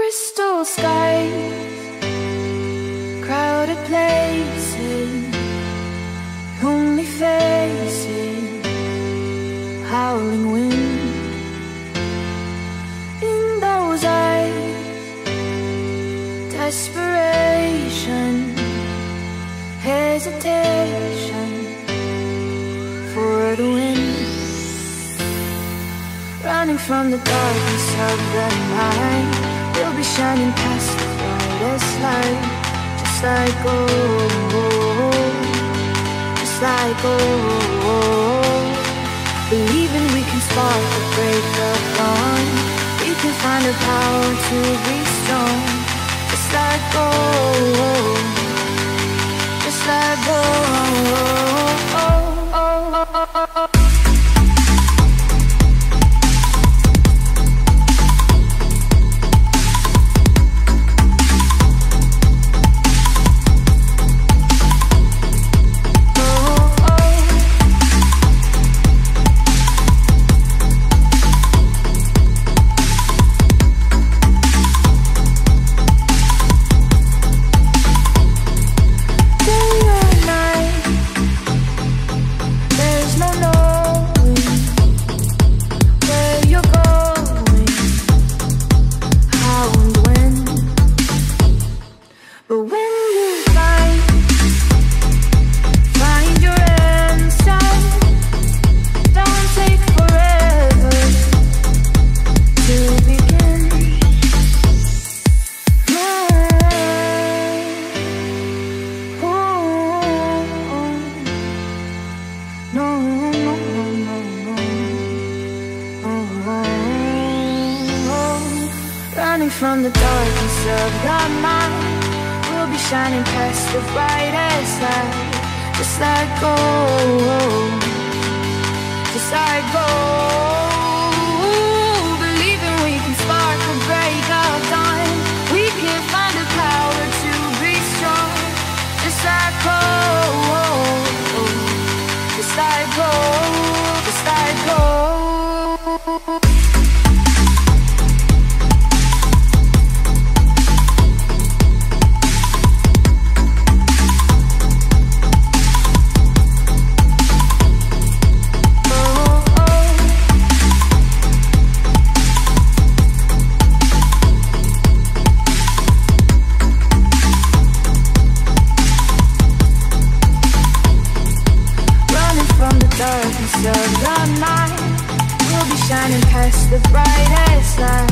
Crystal skies, crowded places, lonely faces, howling wind. In those eyes, desperation, hesitation for the wind. Running from the darkness of the night, we'll be shining past the brightest light. Just like gold, just like gold. Believing we can spark the break of dawn. We can find the power to be strong. Just like gold, just like gold. From the darkness of the night, we'll be shining past the brightest light. Just like gold, just like gold. Believing we can spark a break of dawn. We can find the power to be strong. Just like gold, just like gold, just like gold. Darkness of the night, we'll be shining past the brightest light.